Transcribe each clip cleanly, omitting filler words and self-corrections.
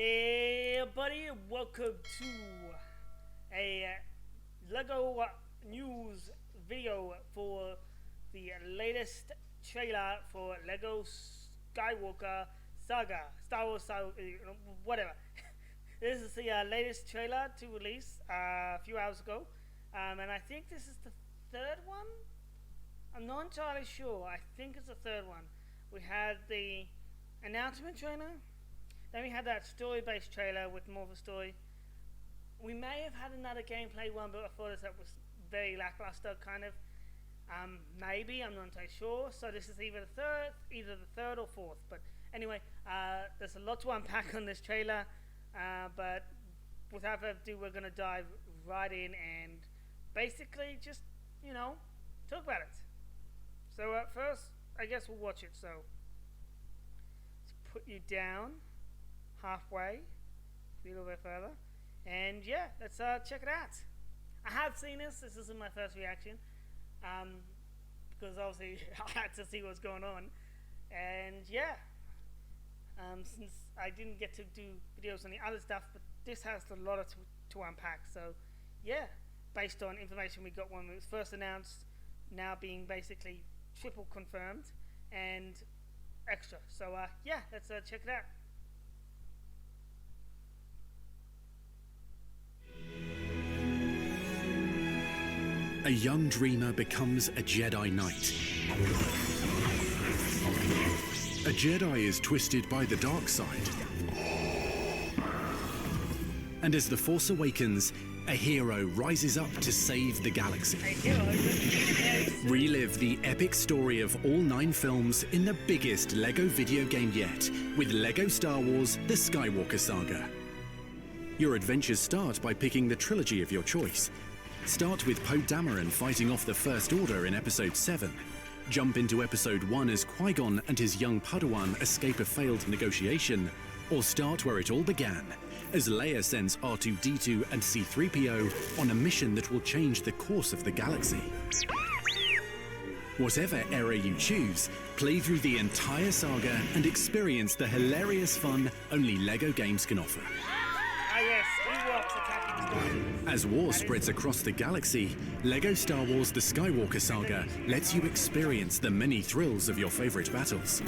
Hey buddy, welcome to a LEGO news video for the latest trailer for LEGO Skywalker Saga, Star Wars Saga, whatever. This is the latest trailer to release a few hours ago, and I think this is the third one. I'm not entirely sure. I think it's the third one. We had the announcement trailer. Then we had that story-based trailer with more of a story. We may have had another gameplay one, but I thought that was very lackluster, kind of. Maybe, I'm not entirely sure. So this is either the third or fourth. But anyway, there's a lot to unpack on this trailer. But without further ado, we're going to dive right in and basically just, talk about it. So first, I guess we'll watch it. So let's put you down halfway, a little bit further, and yeah, let's check it out. I have seen this. This isn't my first reaction, because obviously I had to see what's going on, and yeah, since I didn't get to do videos on the other stuff, but this has a lot to unpack. So yeah, based on information we got when it was first announced, now being basically triple confirmed and extra. So yeah, let's check it out. A young dreamer becomes a Jedi Knight. A Jedi is twisted by the dark side. And as the Force awakens, a hero rises up to save the galaxy. Relive the epic story of all 9 films in the biggest LEGO video game yet, with LEGO Star Wars: The Skywalker Saga. Your adventures start by picking the trilogy of your choice. Start with Poe Dameron fighting off the First Order in Episode 7. Jump into Episode 1 as Qui-Gon and his young Padawan escape a failed negotiation. Or start where it all began, as Leia sends R2-D2 and C-3PO on a mission that will change the course of the galaxy. Whatever era you choose, play through the entire saga and experience the hilarious fun only LEGO games can offer. As war spreads across the galaxy, LEGO Star Wars: The Skywalker Saga lets you experience the many thrills of your favorite battles.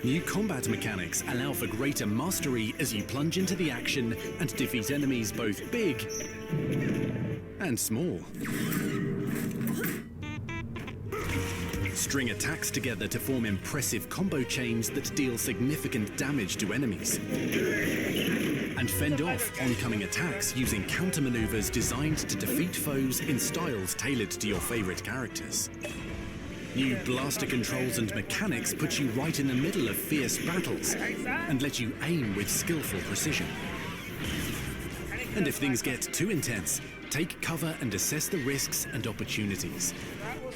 New combat mechanics allow for greater mastery as you plunge into the action and defeat enemies both big and small. String attacks together to form impressive combo chains that deal significant damage to enemies. And fend off oncoming attacks using counter-maneuvers designed to defeat foes in styles tailored to your favorite characters. New blaster controls and mechanics put you right in the middle of fierce battles and let you aim with skillful precision. And if things get too intense, take cover and assess the risks and opportunities.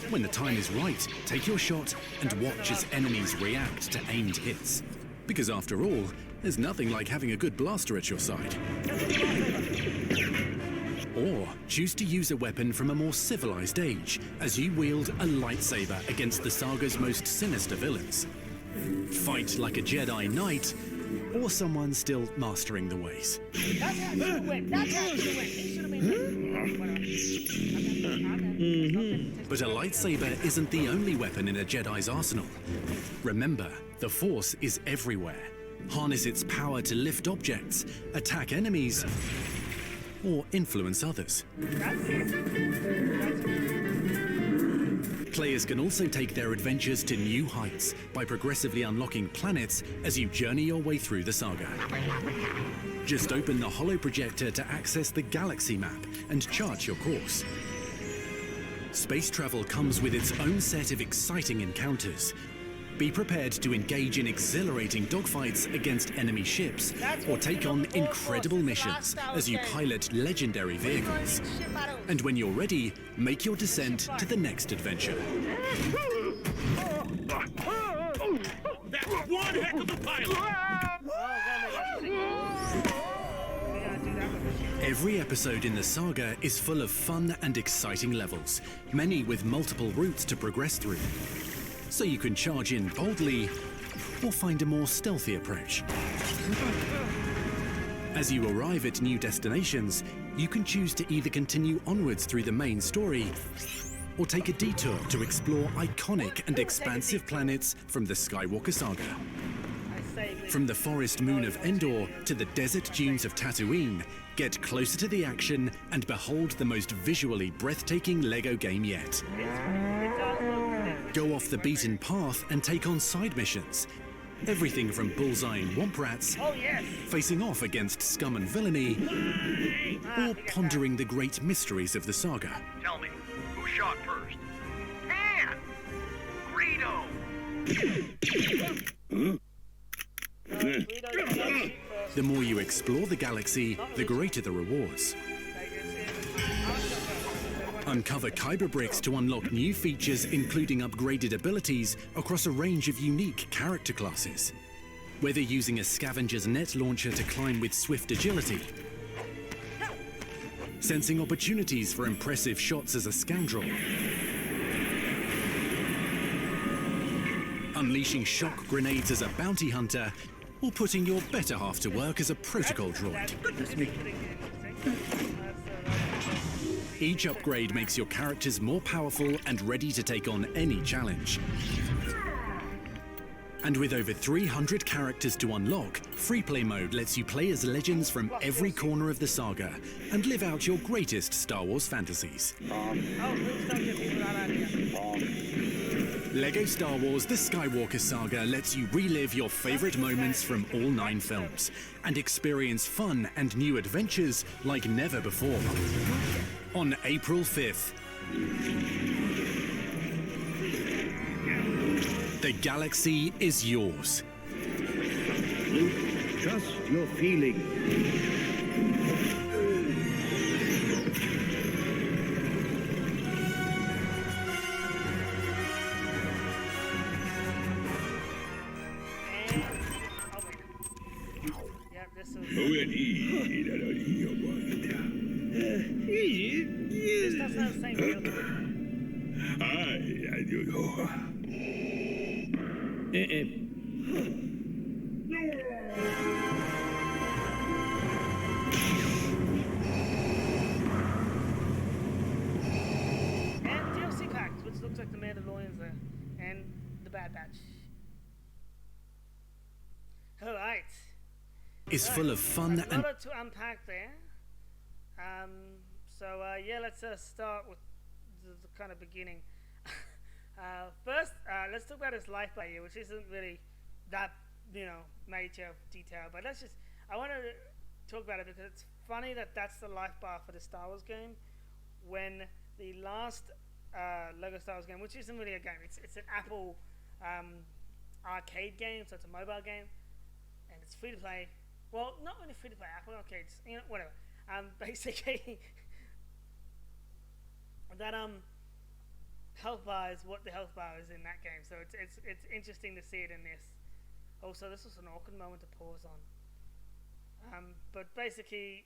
When the time is right, take your shot and watch as enemies react to aimed hits. Because after all, there's nothing like having a good blaster at your side. Or choose to use a weapon from a more civilized age, as you wield a lightsaber against the saga's most sinister villains. Fight like a Jedi Knight, or someone still mastering the ways. That's how you win. That's how you win. He should have been But a lightsaber isn't the only weapon in a Jedi's arsenal. Remember, the Force is everywhere. Harness its power to lift objects, attack enemies, or influence others. Players can also take their adventures to new heights by progressively unlocking planets as you journey your way through the saga. Just open the holo projector to access the galaxy map and chart your course. Space travel comes with its own set of exciting encounters. Be prepared to engage in exhilarating dogfights against enemy ships, or take on incredible missions as you pilot legendary vehicles. And when you're ready, make your descent to the next adventure. That's one heck of a pilot! Every episode in the saga is full of fun and exciting levels, many with multiple routes to progress through. So you can charge in boldly, or find a more stealthy approach. As you arrive at new destinations, you can choose to either continue onwards through the main story or take a detour to explore iconic and expansive planets from the Skywalker Saga. From the forest moon of Endor to the desert dunes of Tatooine, get closer to the action and behold the most visually breathtaking LEGO game yet. Go off the beaten path and take on side missions. Everything from bullseyeing womp rats, facing off against scum and villainy, or pondering the great mysteries of the saga. Tell me, who shot first? Han! Greedo! The more you explore the galaxy, the greater the rewards. Uncover Kyber bricks to unlock new features, including upgraded abilities across a range of unique character classes. Whether using a scavenger's net launcher to climb with swift agility, sensing opportunities for impressive shots as a scoundrel, unleashing shock grenades as a bounty hunter, or putting your better half to work as a protocol droid. Each upgrade makes your characters more powerful and ready to take on any challenge. And with over 300 characters to unlock, free play mode lets you play as legends from every corner of the saga and live out your greatest Star Wars fantasies. LEGO Star Wars The Skywalker Saga lets you relive your favorite moments from all 9 films and experience fun and new adventures like never before. On April 5th, the galaxy is yours. Trust your feeling. This doesn't have the same feel to And DLC packs, which looks like the Mandalorians there, and the Bad Batch. Alright. Is full of fun A and lot to unpack there. Yeah, let's start with the kind of beginning. First, let's talk about his life by year, which isn't really that, major detail, but I want to talk about it because it's funny that that's the life bar for the Star Wars game, when the last LEGO Star Wars game, which isn't really a game, it's an Apple arcade game, so it's a mobile game, and it's free to play. Well, not really free to play, Apple arcades, whatever. Basically, that health bar is what the health bar is in that game, so it's interesting to see it in this. Also, this was an awkward moment to pause on. But basically,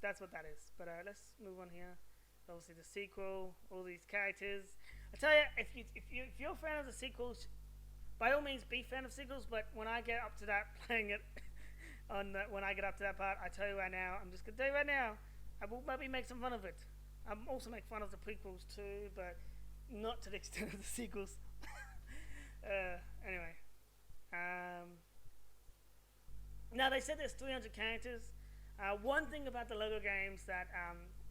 that's what that is. But let's move on here. Obviously, the sequel, all these characters. I tell you, if you're a fan of the sequels, by all means, be a fan of sequels. But when I get up to that, playing it when I get up to that part, I tell you right now, I'm just gonna tell you right now, I will maybe make some fun of it. I'll also make fun of the prequels too, but not to the extent of the sequels. Anyway. Now, they said there's 300 characters. One thing about the LEGO games that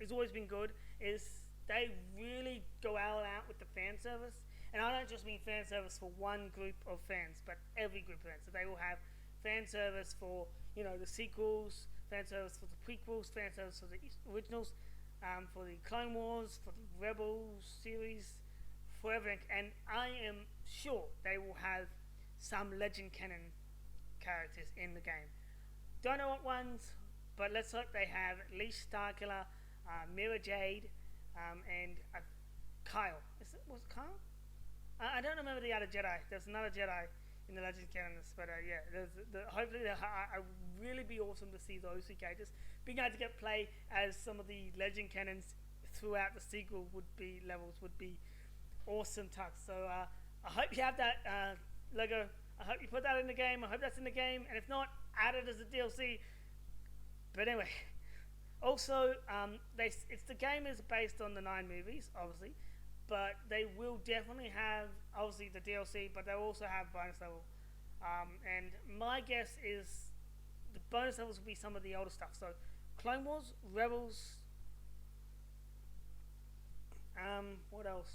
has always been good is they really go all out with the fan service. And I don't just mean fan service for one group of fans, but every group of fans. So they will have fan service for, the sequels, fan service for the prequels, fan service for the originals, for the Clone Wars, for the Rebels series, for everything. And I am sure they will have some legend canon characters in the game. Don't know what ones, but let's hope they have at least Starkiller, Mira Jade, and Kyle. Was it Kyle? I don't remember the other Jedi. There's another Jedi in the legend canons, but hopefully I would really be awesome to see those two characters. Being able to get play as some of the legend canons throughout the sequel would be awesome touch. So I hope you have that LEGO I hope you put that in the game. I hope that's in the game, and if not, add it as a DLC. But anyway, also, it's the game is based on the 9 movies, obviously, but they will definitely have obviously the DLC, but they'll also have bonus level. And my guess is the bonus levels will be some of the older stuff. So, Clone Wars, Rebels. What else?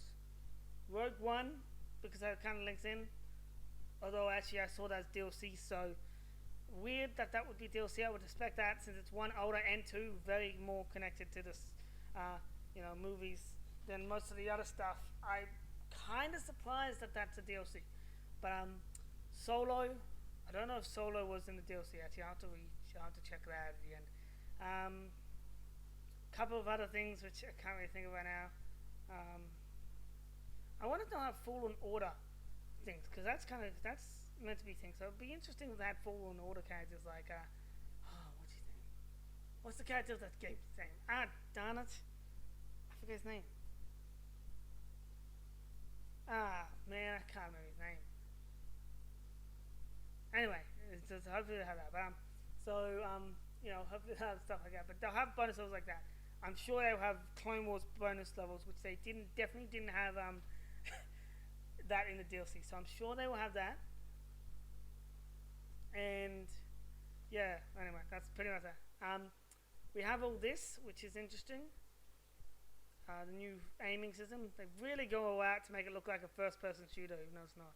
Rogue One, because that kind of links in. Although actually I saw that as DLC, so weird that would be DLC. I would expect that since it's 1 older and 2 very more connected to this, movies than most of the other stuff. I'm kind of surprised that that's a DLC. But Solo, I don't know if Solo was in the DLC actually. I'll have to check that out at the end. Couple of other things which I can't really think of right now. I want to know how Fallen Order things, because that's meant to be things. So it'd be interesting if they had Fallen Order characters like what's his name? What's the character that Gabe's name? Darn it, I forget his name. Man, I can't remember his name. Anyway, it's just, hopefully they have that. But hopefully they have stuff like that. But they'll have bonus levels like that. I'm sure they'll have Clone Wars bonus levels, which they definitely didn't have that in the DLC. So I'm sure they will have that. And yeah, anyway, that's pretty much that. We have all this, which is interesting. The new aiming system. They really go all out to make it look like a first-person shooter, even though it's not.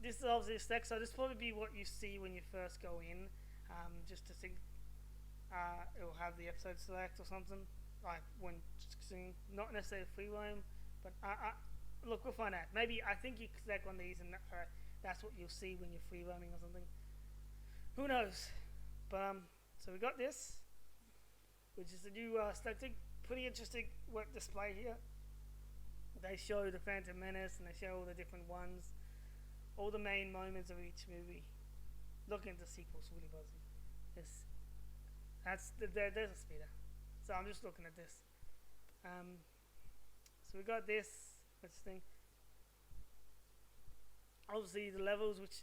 This is obviously a spec, so this will probably be what you see when you first go in, just to see. It will have the episode select or something, like when seeing, not necessarily free roam, but look, we'll find out. Maybe I think you click on these and that's what you'll see when you're free roaming or something. Who knows? But so we got this, which is the new static. Pretty interesting work display here. They show the Phantom Menace and they show all the different ones, all the main moments of each movie. Looking at the sequels, really buzzy. There's a speeder. So I'm just looking at this. So we got this thing. Obviously the levels, which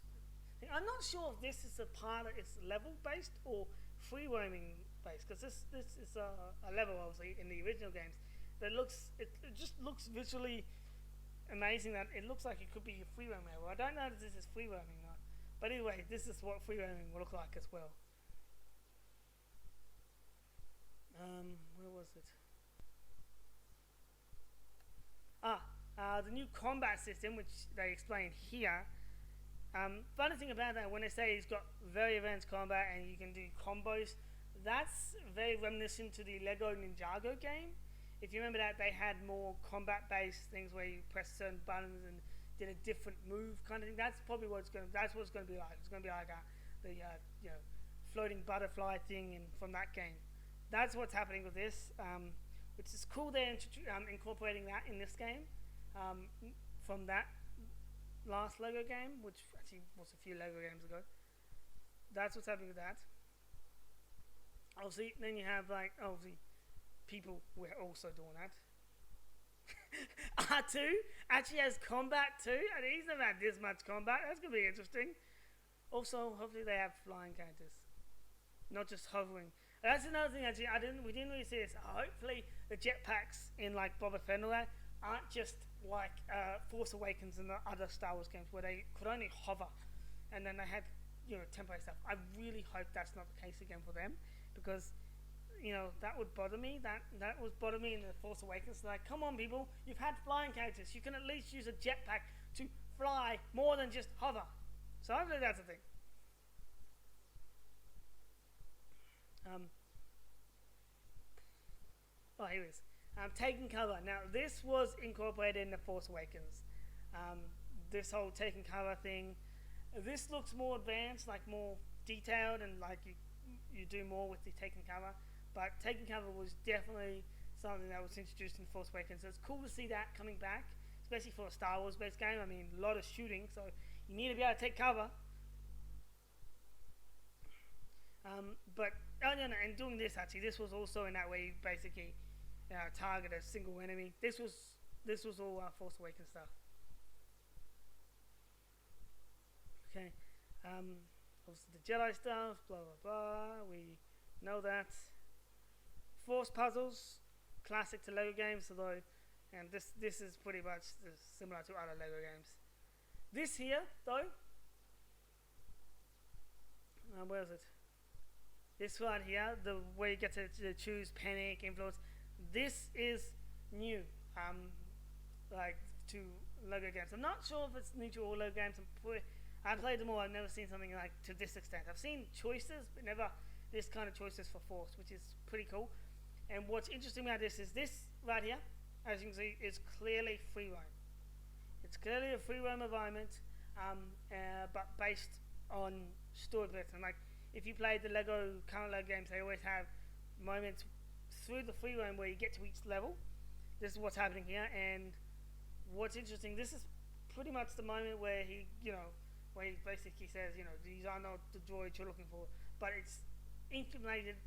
I'm not sure if this is a part of it's level based or free roaming based, because this is a level obviously in the original games. But it just looks visually amazing that it looks like it could be a free roaming level. I don't know if this is free roaming or not, but anyway, this is what free roaming will look like as well. Where was it? The new combat system, which they explain here. Funny thing about that, when they say he's got very advanced combat and you can do combos, that's very reminiscent to the Lego Ninjago game. If you remember that, they had more combat-based things where you press certain buttons and did a different move kind of thing. That's probably what it's going to be like. It's going to be like the floating butterfly thing from that game. That's what's happening with this, which is cool. They're incorporating that in this game from that last Lego game, which actually was a few Lego games ago. That's what's happening with that. Obviously, then you have people were also doing that. R2 actually has combat too, and he's never had this much combat. That's gonna be interesting. Also, hopefully they have flying characters, not just hovering. That's another thing actually. We didn't really see this. Hopefully the jetpacks in like Boba Fett and all that aren't just like Force Awakens and the other Star Wars games where they could only hover, and then they had temporary stuff. I really hope that's not the case again for them, because that would bother me. That was bother me in the Force Awakens. Like, come on, people, you've had flying characters. You can at least use a jetpack to fly more than just hover. So hopefully that's a thing. Here it is. Taking cover. Now, this was incorporated in the Force Awakens. This whole taking cover thing. This looks more advanced, like more detailed, and like you do more with the taking cover. But taking cover was definitely something that was introduced in Force Awakens. So it's cool to see that coming back, especially for a Star Wars based game. I mean, a lot of shooting, so you need to be able to take cover. And doing this actually, this was also in that way you basically target a single enemy. This was all Force Awakens stuff. Okay. Obviously the Jedi stuff, blah blah blah. We know that. Force puzzles, classic to Lego games, although, and this is pretty much similar to other Lego games. This here, though, where is it? This one here, the way you get to choose panic, influence. This is new, like to Lego games. I'm not sure if it's new to all Lego games. I've played them all. I've never seen something like to this extent. I've seen choices, but never this kind of choices for Force, which is pretty cool. And what's interesting about this is this right here, as you can see, is clearly free roam. It's clearly a free roam environment, but based on story bits. And like, if you play the current Lego games, they always have moments through the free roam where you get to each level. This is what's happening here, and what's interesting, this is pretty much the moment where he basically says, these are not the droids you're looking for, but it's implicated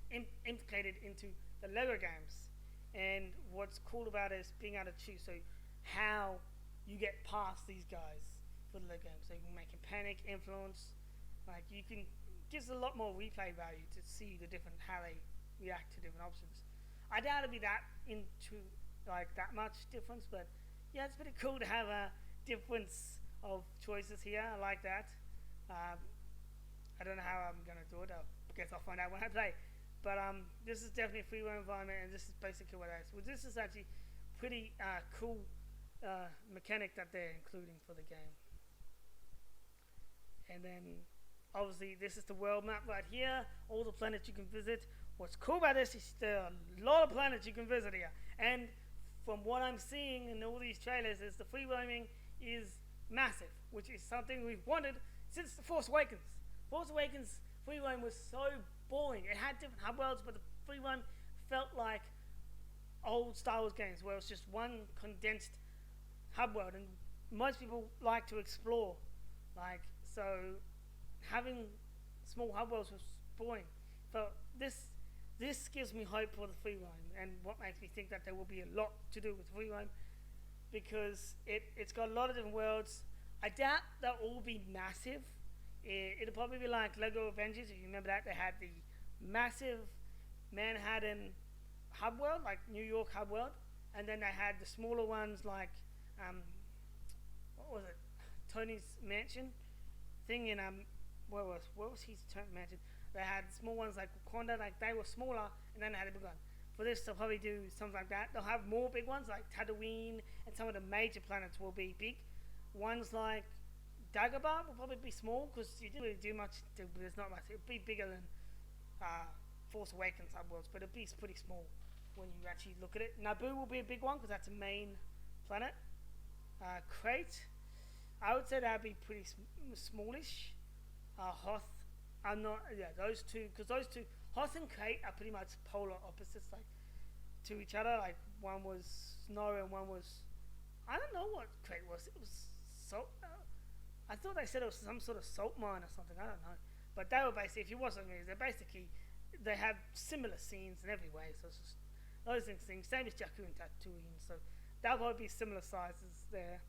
into the Lego games. And what's cool about it is being able to choose how you get past these guys for the Lego games. So you can make him panic, influence, like you can, gives a lot more replay value to see the different, how they react to different options. I doubt it'd be that into like that much difference, but yeah, it's pretty cool to have a difference of choices here. I like that. I don't know how I'm gonna do it. I guess I'll find out when I play. But this is definitely a free roam environment, and this is basically what it is. Well, this is actually pretty cool mechanic that they're including for the game. And then obviously this is the world map right here, all the planets you can visit. What's cool about this is there are a lot of planets you can visit here, and from what I'm seeing in all these trailers is the free roaming is massive, which is something we've wanted since The Force Awakens. Force Awakens free roam was so boring. It had different hub worlds, but the free roam felt like old Star Wars games where it was just one condensed hub world, and most people like to explore, like, so having small hub worlds was boring. So this gives me hope for the free roam, and what makes me think that there will be a lot to do with free roam, because it's got a lot of different worlds. I doubt they'll all be massive. It'll probably be like Lego Avengers, if you remember that. They had the massive Manhattan hub world, like New York hub world, and then they had the smaller ones like what was it, Tony's mansion thing in where was his mansion? They had small ones like Wakanda, like they were smaller, and then they had a big one. For this, they'll probably do something like that. They'll have more big ones like Tatooine, and some of the major planets will be big. Ones like Dagobah will probably be small because you didn't really do much. There's not much. It'll be bigger than Force Awakens subworlds, but it'll be pretty small when you actually look at it. Naboo will be a big one because that's a main planet. Crate, I would say that'd be pretty smallish. Hoth, I'm not. Yeah, those two, because those two, Hoth and Crate, are pretty much polar opposites, like to each other. Like one was snow and one was, I don't know what Crate was. It was salt. I thought they said it was some sort of salt mine or something. I don't know. But they were basically, if you watch them, they have similar scenes in every way. So it's just those things. Same as Jakku and Tatooine. So that'll probably be similar sizes there.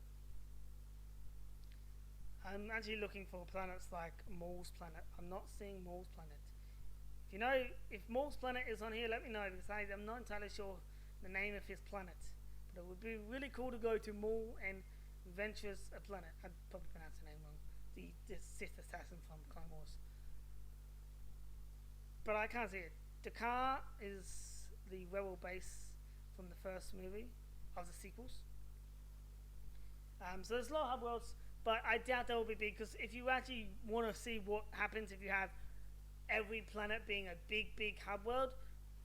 I'm actually looking for planets like Maul's planet. I'm not seeing Maul's planet. If you know if Maul's planet is on here, let me know, because I'm not entirely sure the name of his planet. But it would be really cool to go to Maul and Ventures a planet. I'd probably pronounce the name wrong. The Sith assassin from Clone Wars. But I can't see it. Dakar is the rebel base from the first movie of the sequels. So there's a lot of hub worlds, but I doubt they will be big, because if you actually want to see what happens if you have every planet being a big hub world,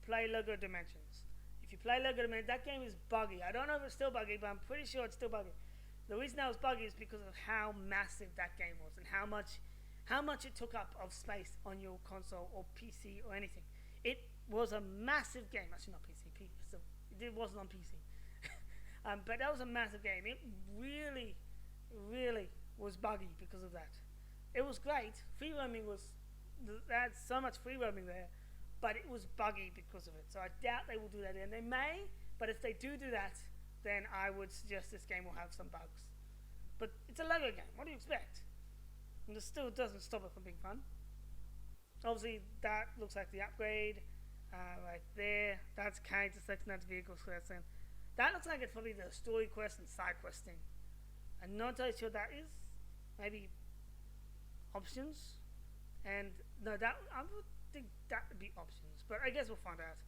play Lego Dimensions. If you play Lego Dimensions, that game is buggy. I don't know if it's still buggy, but I'm pretty sure it's still buggy. The reason that was buggy is because of how massive that game was and how much it took up of space on your console or PC or anything. It was a massive game. Actually, not PC. It wasn't on PC. But that was a massive game. It really was buggy because of that. It was great. Free roaming they had so much free roaming there, but it was buggy because of it. So I doubt they will do that. And they may, but if they do that, then I would suggest this game will have some bugs. But it's a Lego game. What do you expect? And it still doesn't stop it from being fun. Obviously, that looks like the upgrade right there. That's character selection, that's vehicle selection. That looks like it's probably the story quest and side questing. I'm not entirely sure that is. Maybe options. And no, that I would think that would be options, but I guess we'll find out.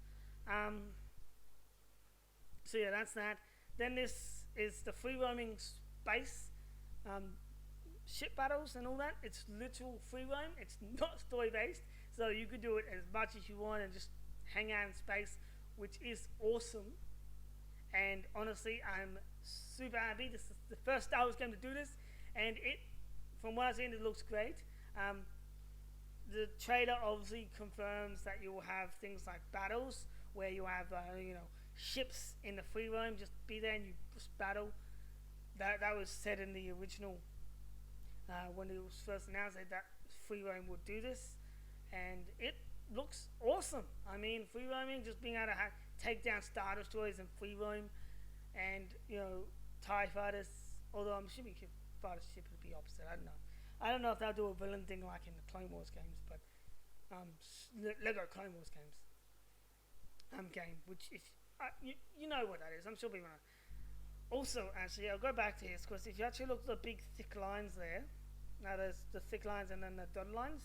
So yeah, that's that. Then this is the free roaming space ship battles and all that. It's literal free roam. It's not story based, so you could do it as much as you want and just hang out in space, which is awesome. And honestly, I'm super happy. This is the first Star Wars game to do this, and from what I've seen, it looks great. The trailer obviously confirms that you will have things like battles where you have ships in the free roam, just be there and you just battle. That was said in the original when it was first announced that free roam would do this, and it looks awesome. I mean, free roaming, just being able to take down Star Destroyers and free roam, and TIE fighters. Although I'm assuming fighter ship would be opposite. I don't know if they'll do a villain thing like in the Clone Wars games, but Lego Clone Wars games. Game, which if you know what that is, I'm sure people know. Also, actually, I'll go back to this because if you actually look at the big thick lines there, now there's the thick lines and then the dotted lines.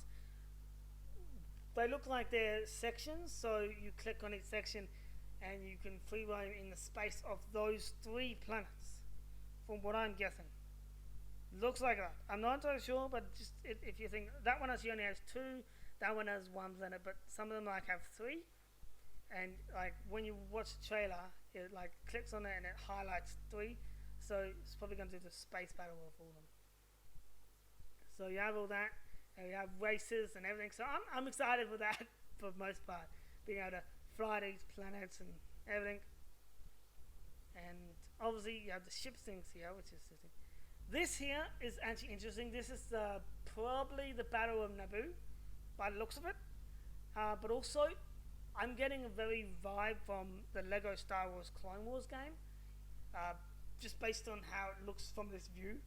They look like they're sections, so you click on each section and you can free roam in the space of those 3 planets, from what I'm guessing. Looks like that. I'm not entirely sure, but just if you think that one actually only has 2, that one has 1 planet, but some of them like have 3. And like when you watch the trailer, it like clicks on it and it highlights 3. So it's probably going to do the space battle of all of them. So you have all that, and you have races and everything. So I'm excited for that for the most part, being able to fly these planets and everything. And obviously you have the ship things here, which is interesting. This here is actually interesting. This is probably the Battle of Naboo, by the looks of it. But also, I'm getting a very vibe from the Lego Star Wars Clone Wars game, just based on how it looks from this view.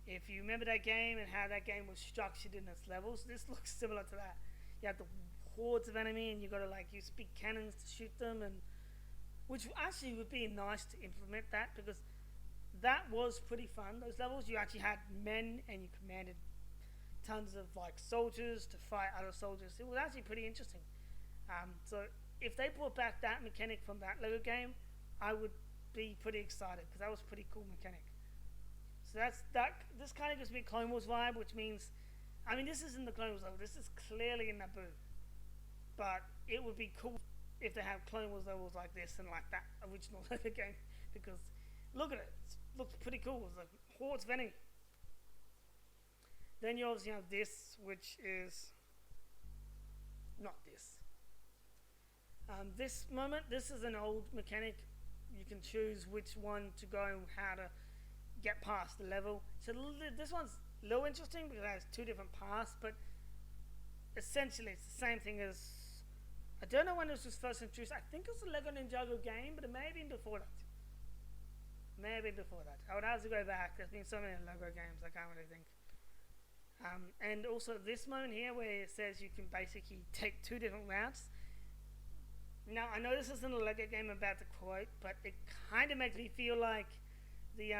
If you remember that game and how that game was structured in its levels, this looks similar to that. You have the hordes of enemy and you got to use big cannons to shoot them, and which actually would be nice to implement that, because that was pretty fun. Those levels, you actually had men and you commanded tons of soldiers to fight other soldiers. It was actually pretty interesting. So if they brought back that mechanic from that Lego game, I would be pretty excited, because that was a pretty cool mechanic. So this kind of gives me a Clone Wars vibe, which means, I mean, this isn't the Clone Wars level, this is clearly in Naboo, but it would be cool if they have Clone Wars levels like this and like that original Lego game, because look at it, it looks pretty cool. It's like hordes of enemy. Then you obviously have this, which is not this. This is an old mechanic. You can choose which one to go and how to get past the level. So this one's a little interesting because it has 2 different paths, but essentially it's the same thing as, I don't know when this was first introduced. I think it was a Lego Ninjago game, but it may have been before that. I would have to go back. There's been so many Lego games, I can't really think. And also this moment here where it says you can basically take 2 different routes. Now, I know this isn't a Lego game I'm about to quote, but it kind of makes me feel like the,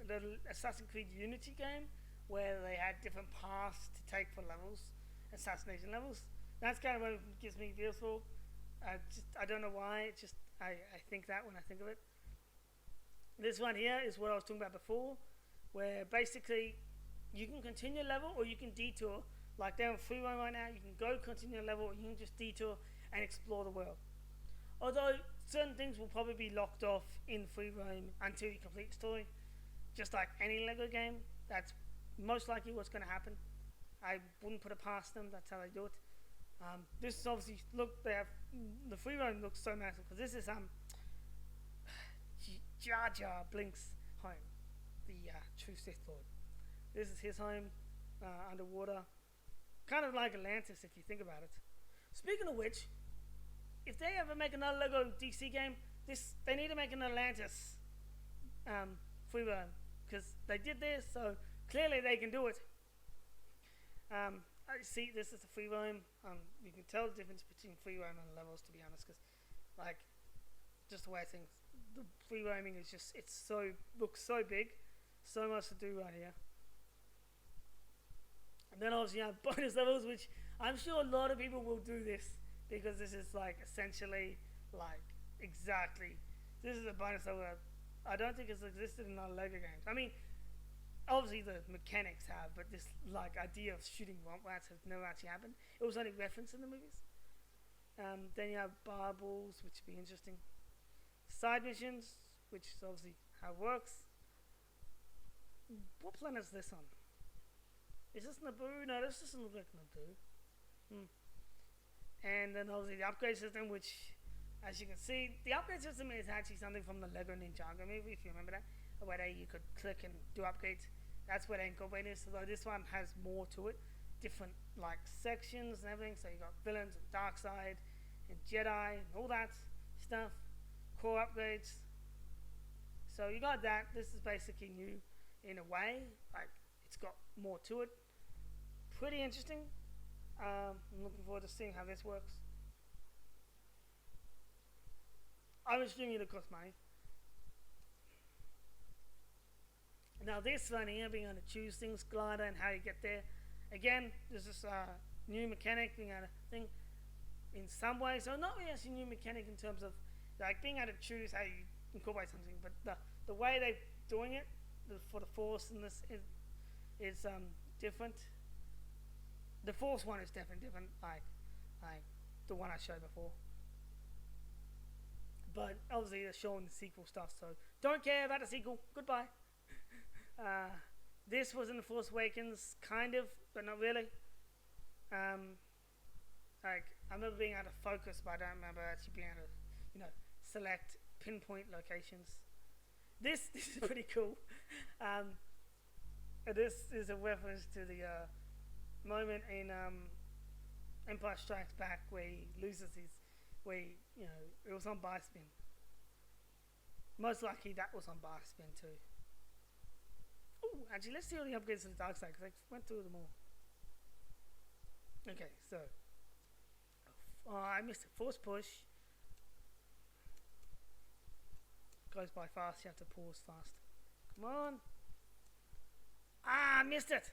the Assassin's Creed Unity game, where they had different paths to take for levels, assassination levels. That's kind of what it gives me feels for. I don't know why, it's just, I think that when I think of it. This one here is what I was talking about before, where basically you can continue a level or you can detour. Like they're on free roam right now, you can go continue a level or you can just detour and explore the world. Although certain things will probably be locked off in free roam until you complete the story. Just like any Lego game, that's most likely what's going to happen. I wouldn't put it past them, that's how they do it. This is obviously, look, they have, the free roam looks so massive, because this is Jar Jar Blink's home, the true Sith Lord. This is his home, underwater. Kind of like Atlantis if you think about it. Speaking of which, if they ever make another Lego DC game, they need to make an Atlantis free roam, because they did this, so clearly they can do it. I see this is a free roam. You can tell the difference between free roam and levels, to be honest, because like just the way things, the free roaming is just looks so big, so much to do right here. And then obviously you have bonus levels, which I'm sure a lot of people will do this because this is like essentially like exactly this is a bonus level that I don't think it's existed in other Lego games. I mean, obviously the mechanics have, but this like idea of shooting rats has never actually happened. It was only referenced in the movies. Then you have barbels, which would be interesting. Side missions, which is obviously how it works. What planet is this on? Is this Naboo? No, this doesn't look like Naboo. And then obviously the upgrade system, which, as you can see, the upgrade system is actually something from the Lego Ninjago movie, if you remember that, where you could click and do upgrades. That's where they incorporate this, although this one has more to it. Different like sections and everything, so you got villains and dark side and Jedi and all that stuff. Core upgrades. So you got that. This is basically new in a way. Like it's got more to it. Pretty interesting. I'm looking forward to seeing how this works. I'm assuming it costs money. Now this one here, being able to choose things, glider, and how you get there. Again, this is a new mechanic, being able to think in some ways. So not really actually new mechanic in terms of like being able to choose how you incorporate something, but the way they're doing it for the Force in this is different. The Force one is definitely different, like the one I showed before. But obviously they're showing the sequel stuff, so don't care about the sequel. Goodbye. This was in The Force Awakens, kind of, but not really. Like I remember being able to focus, but I don't remember actually being able to, select pinpoint locations. This is pretty cool. This is a reference to the moment in Empire Strikes Back where he loses it was on bar spin. Most likely that was on bar spin too. Oh, actually, let's see all the upgrades to the dark side because I went through them all. Okay, so I missed it. Force push goes by fast. You have to pause fast. Come on. I missed it.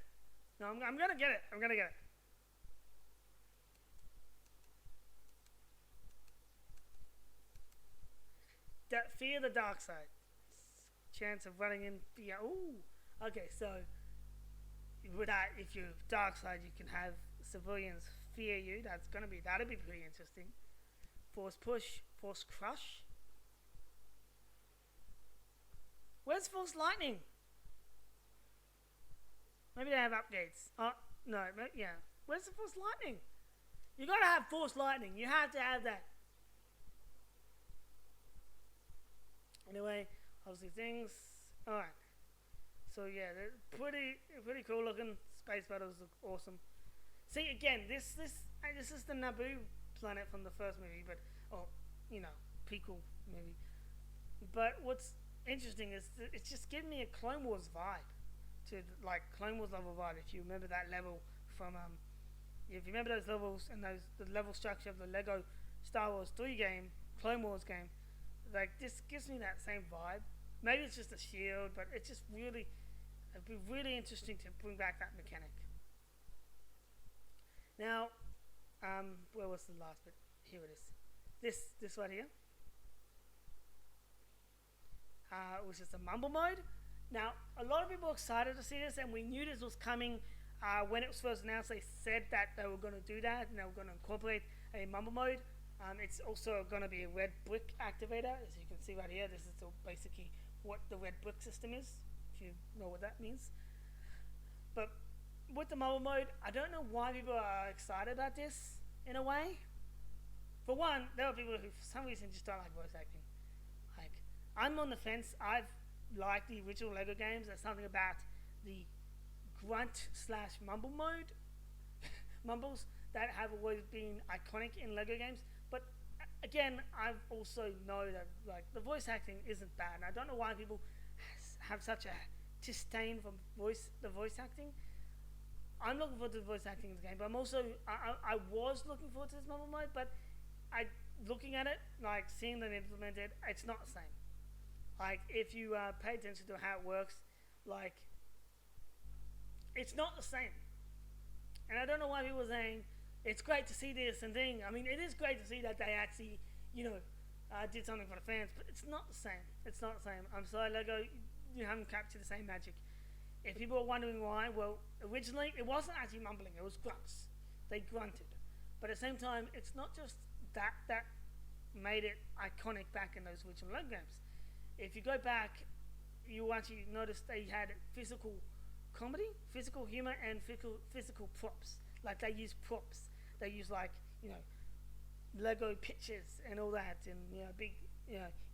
No, I'm gonna get it. I'm gonna get it. Fear the dark side. Chance of running in fear. Ooh. Okay, so with that, if you're dark side, you can have civilians fear you. That'd be pretty interesting. Force push, force crush. Where's force lightning? Maybe they have updates. Oh no, yeah. Where's the force lightning? You gotta have force lightning. You have to have that. Anyway, obviously things. All right. So yeah, they're pretty cool looking. Space battles look awesome. See again, this is the Naboo planet from the first movie, but prequel movie. But what's interesting is it's just giving me a Clone Wars vibe, to like Clone Wars level vibe. If you remember that level from if you remember those levels and the level structure of the Lego Star Wars 3 game, Clone Wars game, like this gives me that same vibe. Maybe it's just a shield, but it's just it'd be really interesting to bring back that mechanic. Now, where was the last bit? Here it is. This right here. Which is the mumble mode. Now, a lot of people are excited to see this, and we knew this was coming when it was first announced. They said that they were going to do that, and they were going to incorporate a mumble mode. It's also going to be a red brick activator, as you can see right here. This is basically what the red brick system is, if you know what that means. But with the mumble mode, I don't know why people are excited about this, in a way. For one, there are people who, for some reason, just don't like voice acting. Like, I'm on the fence. I've liked the original Lego games. There's something about the grunt / mumble mode, mumbles, that have always been iconic in Lego games. But again, I also know that like the voice acting isn't bad. And I don't know why people have such a disdain for the voice acting. I'm looking forward to the voice acting in the game, but I'm also I was looking forward to this mumble mode, but looking at it, like seeing them implemented, it's not the same. Like if you pay attention to how it works, like it's not the same. And I don't know why people are saying it's great to see this and thing. I mean, it is great to see that they actually, did something for the fans, but it's not the same. It's not the same. I'm sorry, Lego, you haven't captured the same magic. If people are wondering why, well, originally it wasn't actually mumbling, it was grunts. They grunted. But at the same time, it's not just that made it iconic back in those original Lego games. If you go back, you actually notice they had physical comedy, physical humor, and physical props. Like they use props. They use Lego pictures and all that, and big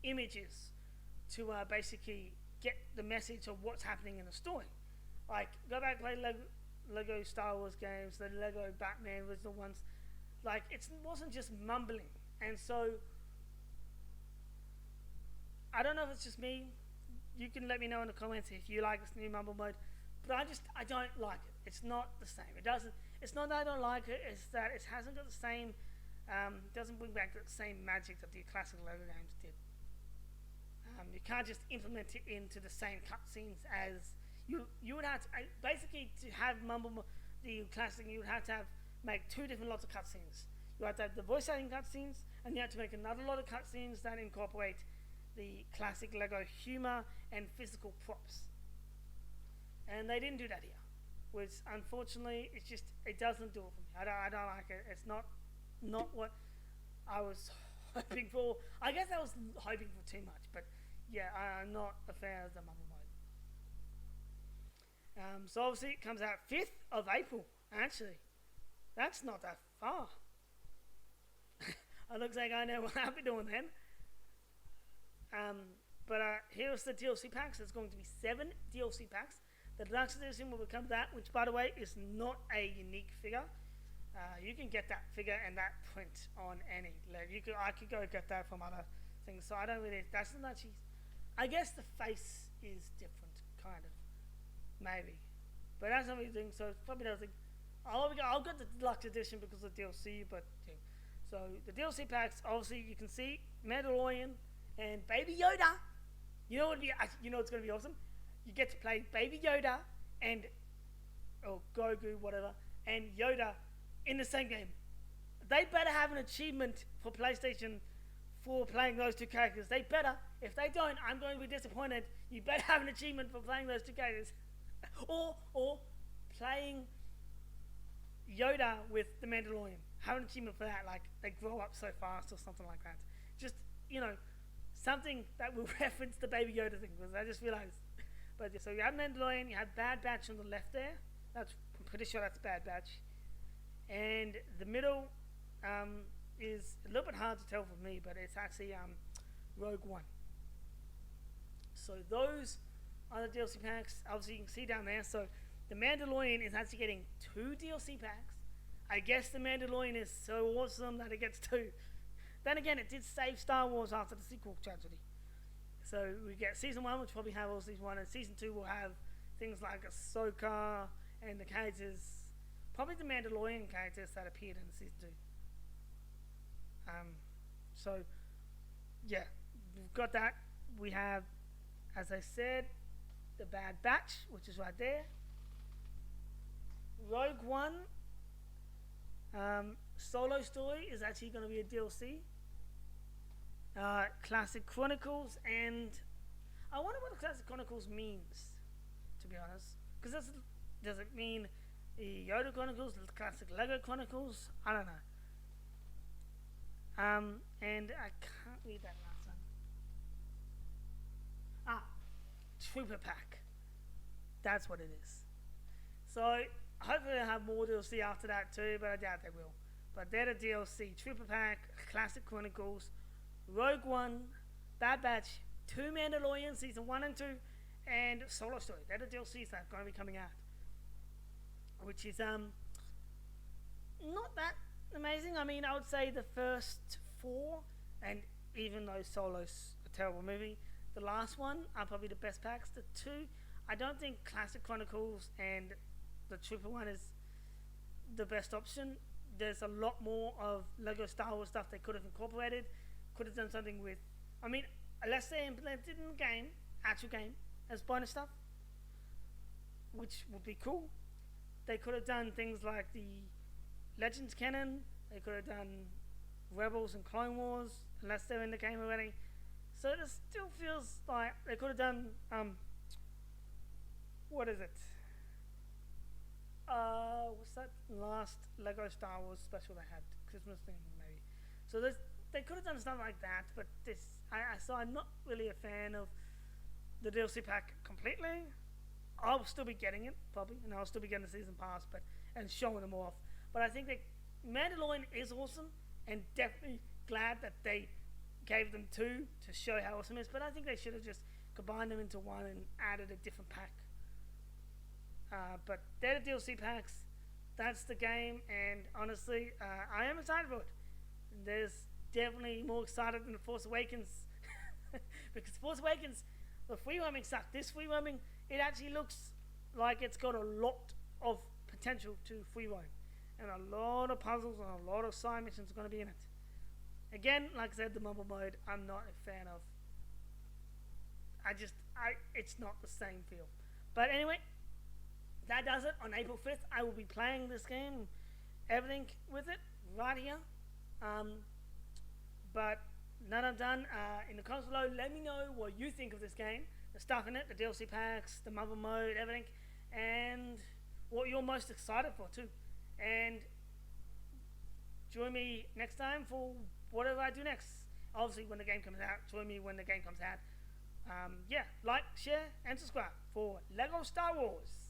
images to basically get the message of what's happening in the story. Like go back and play Lego Star Wars games, the Lego Batman original ones. Like it wasn't just mumbling, and so I don't know if it's just me. You can let me know in the comments if you like this new mumble mode, but I don't like it. It's not the same. It's not that I don't like it. It's that it hasn't got the same. Doesn't bring back the same magic that the classic Lego games did. You can't just implement it into the same cutscenes as you would have to basically to have the classic. You would have to make two different lots of cutscenes. You have to have the voice acting cutscenes, and you have to make another lot of cutscenes that incorporate the classic Lego humor and physical props. And they didn't do that here, which unfortunately it doesn't do it for me. I don't like it. It's not what I was hoping for. I guess I was hoping for too much, but yeah, I'm not a fan of the mumble mode. So obviously it comes out 5th of April. Actually, that's not that far. It looks like I know what I'll be doing then. But here's the DLC packs. There's going to be 7 DLC packs. The deluxe edition will become that, which by the way is not a unique figure. You can get that figure and that print on any leg. I could go get that from other things. So I don't really. That's not actually. I guess the face is different, kind of, maybe. But that's not really thing. So it's probably another thing. I'll get the deluxe edition because of the DLC. But yeah. So the DLC packs, obviously, you can see Mandalorian and Baby Yoda. You know what's going to be awesome? You get to play Baby Yoda and Grogu, whatever, and Yoda in the same game. They better have an achievement for PlayStation for playing those two characters. They better. If they don't, I'm going to be disappointed. You better have an achievement for playing those two characters. or playing Yoda with the Mandalorian. Have an achievement for that, like they grow up so fast or something like that. Just, something that will reference the Baby Yoda thing, because I just realized. But so you have Mandalorian, you have Bad Batch on the left there. I'm pretty sure that's Bad Batch. And the middle is a little bit hard to tell for me, but it's actually Rogue One. So those are the DLC packs. Obviously you can see down there. So the Mandalorian is actually getting 2 DLC packs. I guess the Mandalorian is so awesome that it gets 2. Then again, it did save Star Wars after the sequel tragedy. So we get Season 1, which probably have all Season 1, and Season 2 will have things like Ahsoka and the characters, probably the Mandalorian characters that appeared in Season 2. So, yeah, we've got that. We have, as I said, the Bad Batch, which is right there. Rogue One solo story is actually going to be a DLC. Classic Chronicles, and I wonder what the Classic Chronicles means, to be honest. Because does it mean the Yoda Chronicles, the Classic Lego Chronicles? I don't know. And I can't read that last one. Trooper Pack. That's what it is. So hopefully they'll have more DLC after that too, but I doubt they will. But they're the DLC. Trooper Pack, Classic Chronicles, Rogue One, Bad Batch, 2 Mandalorian, Season 1 and 2, and Solo Story. They're the DLCs that are going to be coming out. Which is not that amazing. I mean, I would say the first 4, and even though Solo's a terrible movie, the last one are probably the best packs. The 2 I don't think Classic Chronicles and the triple one is the best option. There's a lot more of Lego Star Wars stuff they could have incorporated. Could have done something with, I mean, unless they implemented in the game, actual game, as bonus stuff, which would be cool. They could have done things like the Legends canon. They could have done Rebels and Clone Wars, unless they're in the game already. So it still feels like they could have done, what is it? What's that last Lego Star Wars special they had? Christmas thing, maybe. So they could have done stuff like that, but so I'm not really a fan of the DLC pack completely. I'll still be getting it, probably, and I'll still be getting the season pass, and showing them off. But I think that Mandalorian is awesome, and definitely glad that they gave them two to show how awesome it is. But I think they should have just combined them into one and added a different pack. But they're the DLC packs. That's the game, and honestly, I am excited for it. There's definitely more excited than The Force Awakens. Because Force Awakens, the free roaming sucked. This free roaming, it actually looks like it's got a lot of potential to free roam. And a lot of puzzles and a lot of side missions are going to be in it. Again, like I said, the mobile mode, I'm not a fan of. It's not the same feel. But anyway, that does it. On April 5th, I will be playing this game, everything with it, right here. But now that I'm done, in the comments below, let me know what you think of this game, the stuff in it, the DLC packs, the mobile mode, everything, and what you're most excited for too. And join me next time for whatever I do next. Obviously, when the game comes out, join me when the game comes out. Yeah, like, share, and subscribe for Lego Star Wars.